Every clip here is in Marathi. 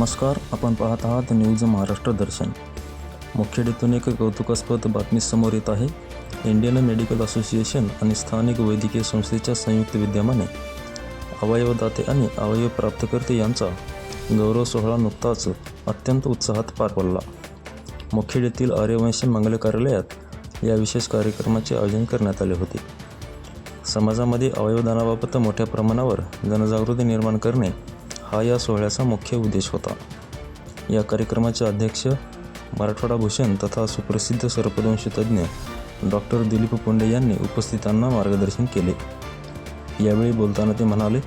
नमस्कार, आपण पाहत आहात न्यूज महाराष्ट्र दर्शन. मुखेडीतून एक कौतुकास्पद बातमी समोर येत आहे. इंडियन मेडिकल असोसिएशन आणि स्थानिक वैद्यकीय संस्थेच्या संयुक्त विद्यमाने अवयवदाते आणि अवयव प्राप्तकर्ते यांचा गौरव सोहळा नुकताच अत्यंत उत्साहात पार पडला. मुखेड येथील आर्यवंश मंगल कार्यालयात या विशेष कार्यक्रमाचे आयोजन करण्यात आले होते. समाजामध्ये अवयवदानाबाबत मोठ्या प्रमाणावर जनजागृती निर्माण करणे हा या सोहळ्याचा मुख्य उद्देश होता. या कार्यक्रमाचे अध्यक्ष मराठवाडा भूषण तथा सुप्रसिद्ध सर्पदंश तज्ज्ञ डॉक्टर दिलीप पुंडे यांनी उपस्थितांना मार्गदर्शन केले. यावेळी बोलताना ते म्हणाले,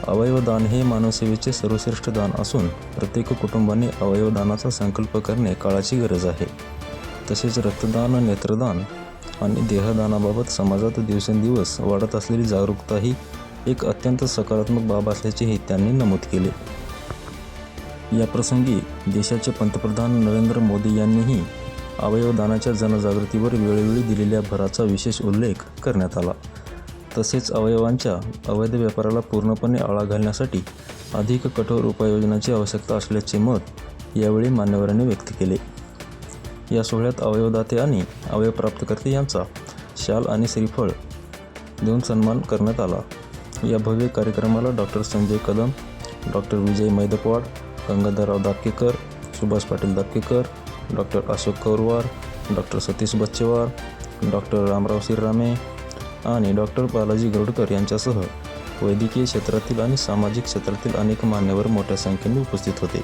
अवयवदान हे मानवसेवेचे सर्वश्रेष्ठ दान असून प्रत्येक कुटुंबाने अवयवदानाचा संकल्प करणे काळाची गरज आहे. तसेच रक्तदान, नेत्रदान आणि देहदानाबाबत समाजात दिवसेंदिवस वाढत असलेली जागरूकता ही एक अत्यंत सकारात्मक बाब असल्याचेही त्यांनी नमूद केले. याप्रसंगी देशाचे पंतप्रधान नरेंद्र मोदी यांनीही अवयवदानाच्या जनजागृतीवर वेळोवेळी दिलेल्या भराचा विशेष उल्लेख करण्यात आला. तसेच अवयवांच्या अवैध व्यापाराला पूर्णपणे आळा घालण्यासाठी अधिक कठोर उपाययोजनांची आवश्यकता असल्याचे मत यावेळी मान्यवरांनी व्यक्त केले. या सोहळ्यात अवयवदाते आणि अवयव प्राप्तकर्ते यांचा शाल आणि श्रीफळ देऊन सन्मान करण्यात आला. या भव्य कार्यक्रमाला doctor Sanjay Kadam, doctor Vijay Maidapwad, Gangadharrao Dapkekar, Subhash Patil Dapkekar, doctor Ashok Kaurwar, doctor Satish Bachchewar, doctor Ramrao Sirrame आणि डॉक्टर बालाजी गरुडकर यांच्यासह वैद्यकीय क्षेत्रातील आणि सामाजिक क्षेत्रातील अनेक मान्यवर मोठ्या संख्येने उपस्थित होते.